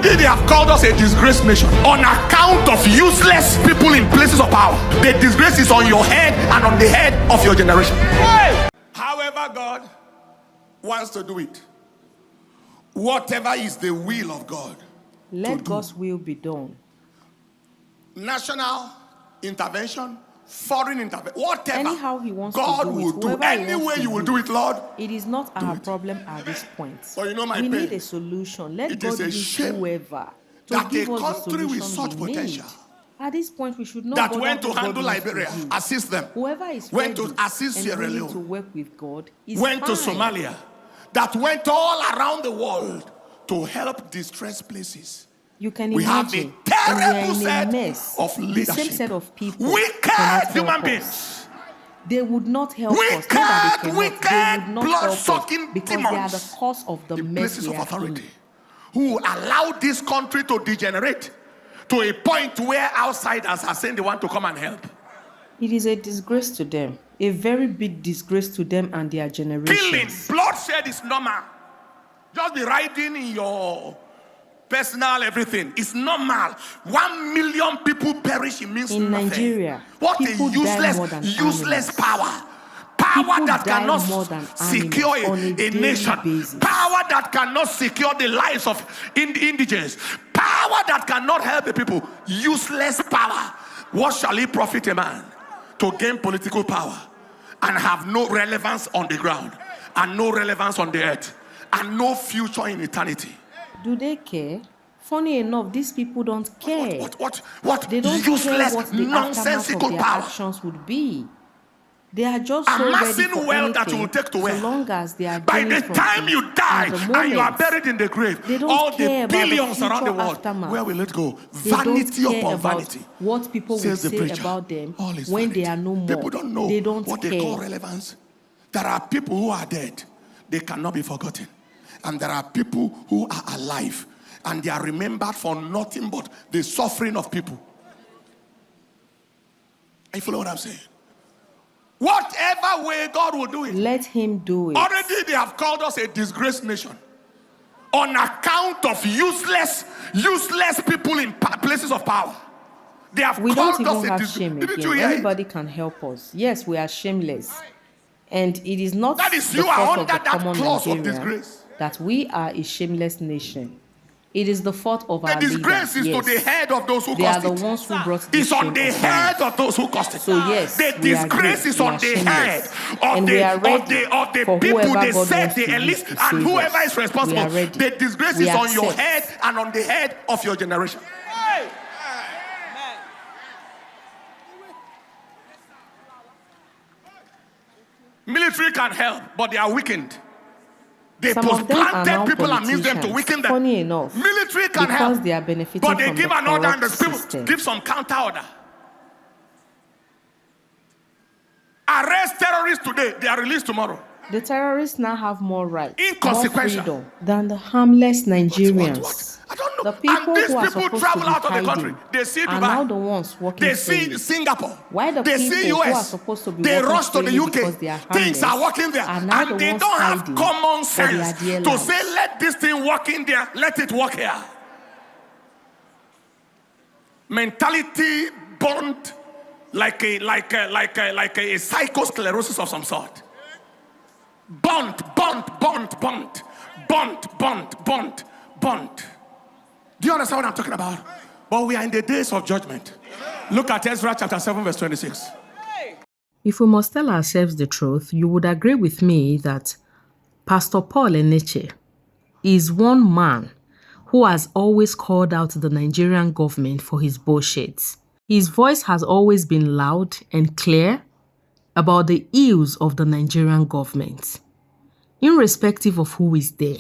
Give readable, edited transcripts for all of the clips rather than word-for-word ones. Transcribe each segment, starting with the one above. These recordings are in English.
Already they have called us a disgraced nation on account of useless people in places of power. The disgrace is on your head and on the head of your generation. Hey! However God wants to do it, whatever is the will of God, let God's will be done. National intervention, foreign intervention, whatever. Anyhow he wants God to do will it, do. Any way you will do it, Lord. It is not our problem at this point. But you know my we pain. need a solution. Let It God is a use shame whoever to that give a us the country with solution such we need. potential At this point, we should not that bother went to who God handle wants to Liberia, use. assist them, Whoever is went ready to assist and Sierra willing Leone, to work with God is went fine. to Somalia, that went all around the world to help distressed places. You can We have imagine. a terrible and we are in a set mess. of The leadership. same set of people. Wicked human us. beings. They would not help Wicked, us. Not that they cannot. They would not help us blood-sucking because they are the demons cause of the in mess places we of are authority, in. who allow this country to degenerate to a point where outsiders are saying they want to come and help. It is a disgrace to them, a very big disgrace to them and their generations. Killing, bloodshed is normal. Just be riding in your personal everything. It's normal. 1 million people perish, it means in nothing. Nigeria, What a people die more than useless animals. power. People Power that die cannot more than secure animals on a a daily nation. basis. Power that cannot secure the lives of indigents. Power that cannot help the people. Useless power. What shall it profit a man to gain political power and have no relevance on the ground and no relevance on the earth and no future in eternity? Do they care? Funny enough, these people don't care. What They don't useless, care what the nonsensical aftermath of their power. actions would be. They are just so ready Amassing for wealth that you anything, will take to so where? long as they are By doing the it from time it. you die At the and you are moment, buried in the grave, they don't all care the about billions the around the future world, aftermath. where will it go? They Vanity don't care upon about vanity. what people will Says the say preacher. about them All is when vanity. they are no more. People don't know They don't what care. they call relevance. There are people who are dead. They cannot be forgotten. And there are people who are alive. And they are remembered for nothing but the suffering of people. You follow what I'm saying? Whatever way God will do it. Let him do it. Already they have called us a disgraced nation on account of useless people in places of power. They have We called don't us even a have shame Didn't you again. hear Anybody it? can help us. Yes, we are shameless. And it is not That is, the you are fault of under the that common clause of Nigerian disgrace. that we are a shameless nation. It is the fault of The our disgrace leaders. is to the head of those who They are caused the it. ones who brought this It's on shame the upon head us. of those who caused it. So yes, the we disgrace agree. is We on are the head shameless. of And we are ready the for people whoever they God set, wants the to elite, use to and save whoever us. is responsible. We are ready. The disgrace We is on your accept. head and on the head of your generation. Military can help, but they are weakened. They Some of them are now postplanted people and means them to politicians. weaken them. Funny enough, Military can because help, they are benefiting but they from give the an order and the corrupt people system. give some counter order. Arrest terrorists today, they are released tomorrow. The terrorists now have more rights, more Inconsequential. freedom than the harmless Nigerians. What? I don't know. The people And these who are people supposed travel to be out of the country. hiding They see are Dubai. now the ones working They see freely. Singapore. Why the They people see who are US. supposed to be They working rush to the freely UK. because they are Things are harmless working there. are now And the they ones don't have hiding common for their sense dear to lives. say, let this thing work in there, let it work here. Mentality burnt like a psychosclerosis of some sort. Burnt. Do you understand what I'm talking about? But we are in the days of judgment. Look at Ezra chapter 7 verse 26. If we must tell ourselves the truth, you would agree with me that Pastor Paul Enenche is one man who has always called out the Nigerian government for his bullshit. His voice has always been loud and clear about the ills of the Nigerian government, irrespective of who is there.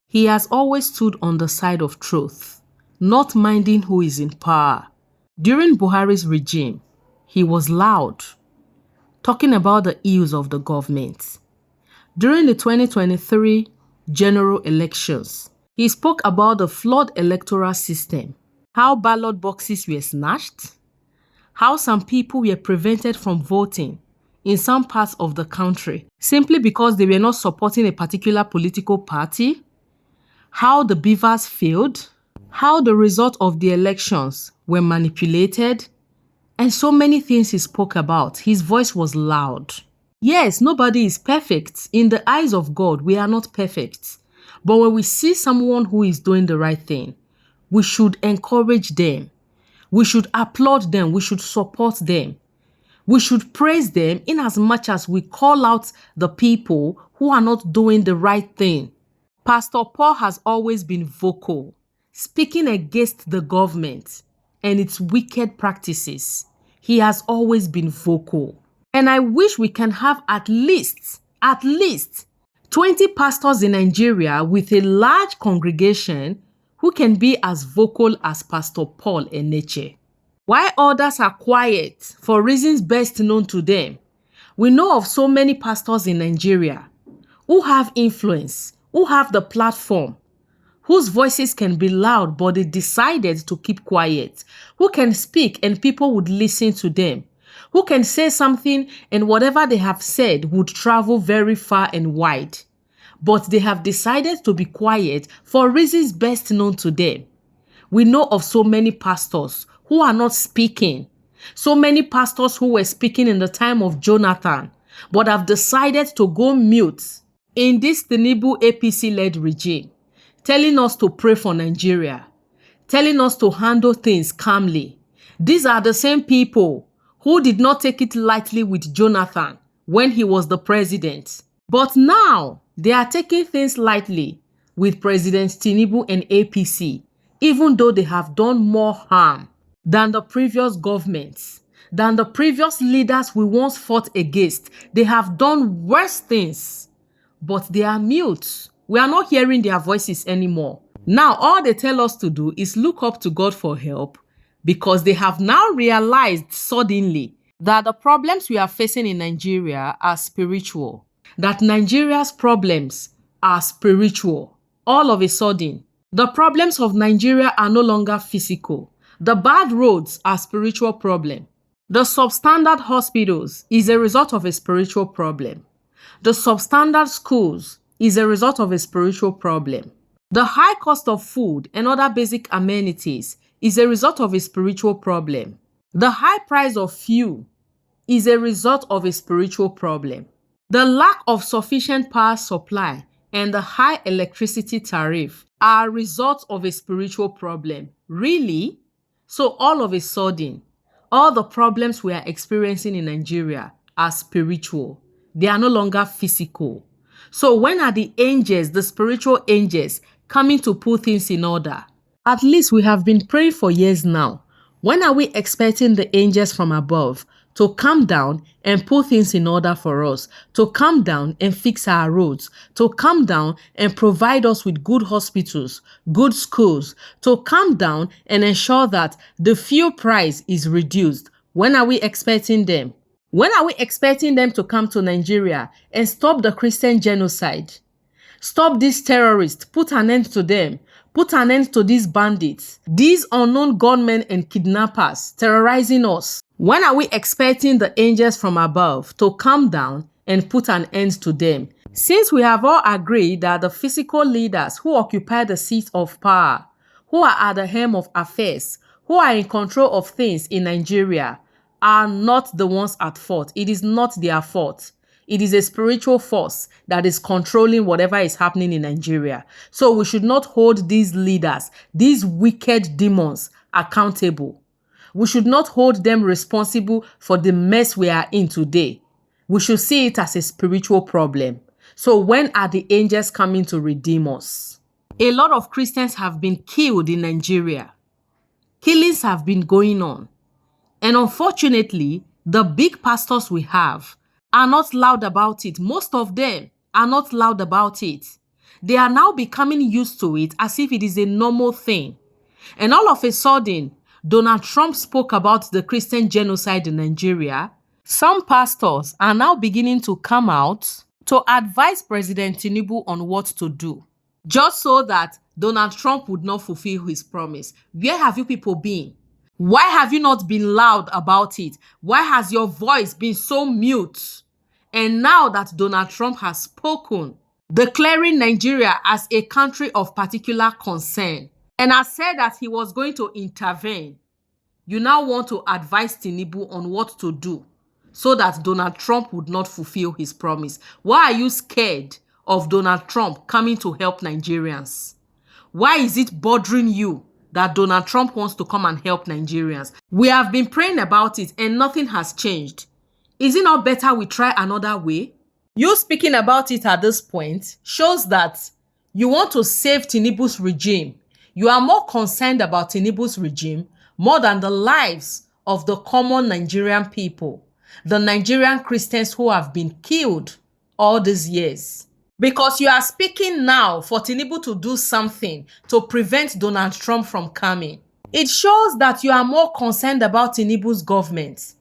He has always stood on the side of truth, not minding who is in power. During Buhari's regime, he was loud, talking about the ills of the government. During the 2023 general elections, he spoke about the flawed electoral system, how ballot boxes were snatched, how some people were prevented from voting in some parts of the country simply because they were not supporting a particular political party, how the beavers failed, how the result of the elections were manipulated, and so many things he spoke about. His voice was loud. Yes, nobody is perfect. In the eyes of God, we are not perfect. But when we see someone who is doing the right thing, we should encourage them. We should applaud them. We should support them. We should praise them in as much as we call out the people who are not doing the right thing. Pastor Paul has always been vocal, speaking against the government and its wicked practices. He has always been vocal. And I wish we can have at least 20 pastors in Nigeria with a large congregation who can be as vocal as Pastor Paul Enenche. While others are quiet for reasons best known to them, we know of so many pastors in Nigeria who have influence, who have the platform, whose voices can be loud but they decided to keep quiet, who can speak and people would listen to them, who can say something and whatever they have said would travel very far and wide. But they have decided to be quiet for reasons best known to them. We know of so many pastors who are not speaking. So many pastors who were speaking in the time of Jonathan, but have decided to go mute in this Tinubu APC-led regime, telling us to pray for Nigeria, telling us to handle things calmly. These are the same people who did not take it lightly with Jonathan when he was the president. But now they are taking things lightly with President Tinubu and APC, even though they have done more harm than the previous governments, than the previous leaders we once fought against. They have done worse things, but they are mute. We are not hearing their voices anymore. Now, all they tell us to do is look up to God for help, because they have now realized suddenly that the problems we are facing in Nigeria are spiritual, that Nigeria's problems are spiritual. All of a sudden, the problems of Nigeria are no longer physical. The bad roads are spiritual problem. The substandard hospitals is a result of a spiritual problem. The substandard schools is a result of a spiritual problem. The high cost of food and other basic amenities is a result of a spiritual problem. The high price of fuel is a result of a spiritual problem. The lack of sufficient power supply and the high electricity tariff are results of a spiritual problem. Really? So all of a sudden, all the problems we are experiencing in Nigeria are spiritual. They are no longer physical. So when are the angels, the spiritual angels, coming to put things in order? At least we have been praying for years now. When are we expecting the angels from above to come down and put things in order for us, to come down and fix our roads, to come down and provide us with good hospitals, good schools, to come down and ensure that the fuel price is reduced? When are we expecting them? When are we expecting them to come to Nigeria and stop the Christian genocide? Stop these terrorists, put an end to them, put an end to these bandits, these unknown gunmen and kidnappers terrorizing us. When are we expecting the angels from above to come down and put an end to them? Since we have all agreed that the physical leaders who occupy the seats of power, who are at the helm of affairs, who are in control of things in Nigeria, are not the ones at fault. It is not their fault. It is a spiritual force that is controlling whatever is happening in Nigeria. So we should not hold these leaders, these wicked demons, accountable. We should not hold them responsible for the mess we are in today. We should see it as a spiritual problem. So when are the angels coming to redeem us? A lot of Christians have been killed in Nigeria. Killings have been going on. And unfortunately, the big pastors we have are not loud about it. Most of them are not loud about it. They are now becoming used to it as if it is a normal thing. And all of a sudden, Donald Trump spoke about the Christian genocide in Nigeria. Some pastors are now beginning to come out to advise President Tinubu on what to do, just so that Donald Trump would not fulfill his promise. Where have you people been? Why have you not been loud about it? Why has your voice been so mute? And now that Donald Trump has spoken, declaring Nigeria as a country of particular concern, and has said that he was going to intervene, you now want to advise Tinubu on what to do so that Donald Trump would not fulfill his promise. Why are you scared of Donald Trump coming to help Nigerians? Why is it bothering you that Donald Trump wants to come and help Nigerians? We have been praying about it and nothing has changed. Is it not better we try another way? You speaking about it at this point shows that you want to save Tinubu's regime. You are more concerned about Tinubu's regime more than the lives of the common Nigerian people, the Nigerian Christians who have been killed all these years. Because you are speaking now for Tinubu to do something to prevent Donald Trump from coming. It shows that you are more concerned about Tinubu's government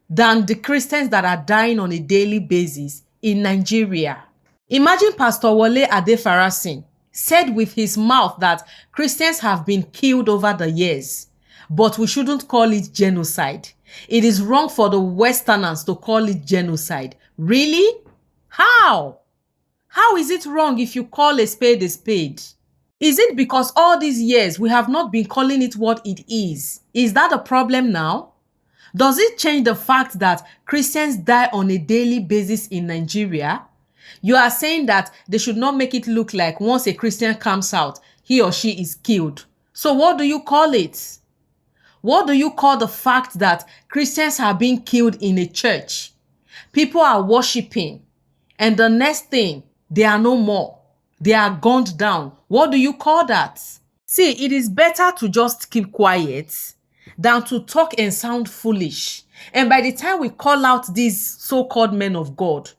than the Christians that are dying on a daily basis in Nigeria. Imagine Pastor Wole Adefarasin said with his mouth that Christians have been killed over the years, but we shouldn't call it genocide. It is wrong for the Westerners to call it genocide. Really? How? How is it wrong if you call a spade a spade? Is it because all these years we have not been calling it what it is? Is that a problem now? Does it change the fact that Christians die on a daily basis in Nigeria? You are saying that they should not make it look like once a Christian comes out, he or she is killed. So what do you call it? What do you call the fact that Christians are being killed in a church? People are worshiping, and the next thing, they are no more. They are gunned down. What do you call that? See, it is better to just keep quiet than to talk and sound foolish. And by the time we call out these so-called men of God,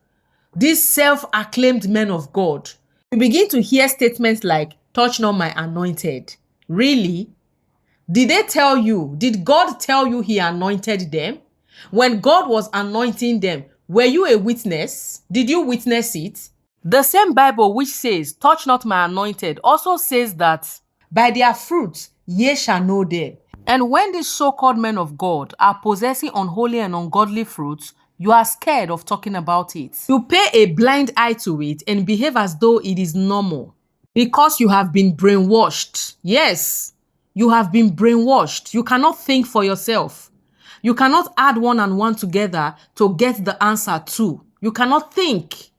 these self-acclaimed men of God, we begin to hear statements like, touch not my anointed. Really? Did they tell you? Did God tell you he anointed them? When God was anointing them, were you a witness? Did you witness it? The same Bible which says, touch not my anointed, also says that by their fruits ye shall know them. And when these so-called men of God are possessing unholy and ungodly fruits, you are scared of talking about it. You pay a blind eye to it and behave as though it is normal because you have been brainwashed. Yes, you have been brainwashed. You cannot think for yourself. You cannot add one and one together to get the answer two. You cannot think.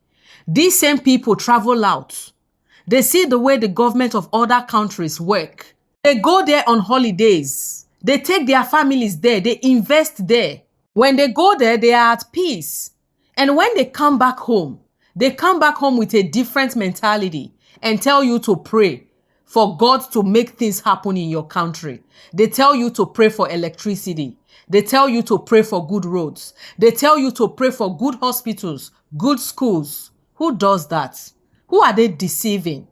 These same people travel out. They see the way the government of other countries work. They go there on holidays. They take their families there. They invest there. When they go there, they are at peace. And when they come back home with a different mentality and tell you to pray for God to make things happen in your country. They tell you to pray for electricity. They tell you to pray for good roads. They tell you to pray for good hospitals, good schools. Who does that? Who are they deceiving?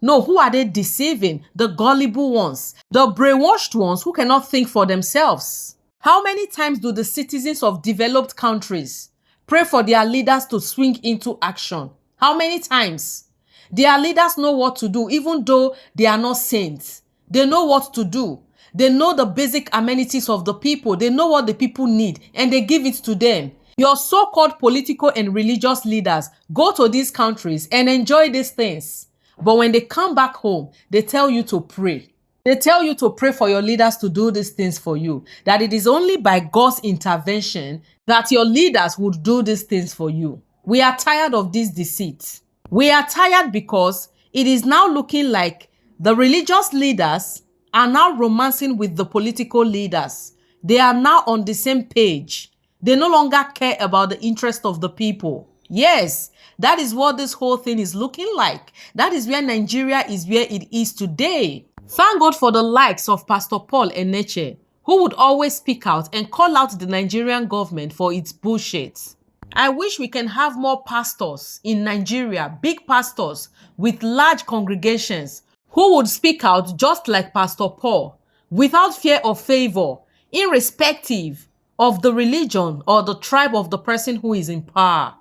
No, who are they deceiving? The gullible ones, the brainwashed ones who cannot think for themselves. How many times do the citizens of developed countries pray for their leaders to swing into action? How many times? Their leaders know what to do, even though they are not saints. They know what to do. They know the basic amenities of the people. They know what the people need, and they give it to them. Your so-called political and religious leaders go to these countries and enjoy these things. But when they come back home, they tell you to pray. They tell you to pray for your leaders to do these things for you. That it is only by God's intervention that your leaders would do these things for you. We are tired of this deceit. We are tired because it is now looking like the religious leaders are now romancing with the political leaders. They are now on the same page. They no longer care about the interest of the people. Yes, that is what this whole thing is looking like. That is where Nigeria is where it is today. Thank God for the likes of Pastor Paul Enenche, who would always speak out and call out the Nigerian government for its bullshit. I wish we can have more pastors in Nigeria, big pastors with large congregations, who would speak out just like Pastor Paul, without fear of favor, irrespective of the religion or the tribe of the person who is in power.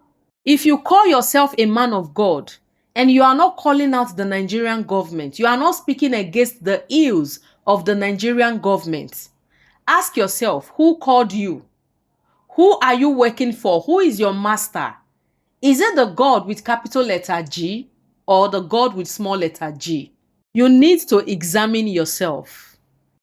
If you call yourself a man of God and you are not calling out the Nigerian government, you are not speaking against the ills of the Nigerian government, ask yourself, who called you? Who are you working for? Who is your master? Is it the God with capital letter G or the God with small letter g? You need to examine yourself.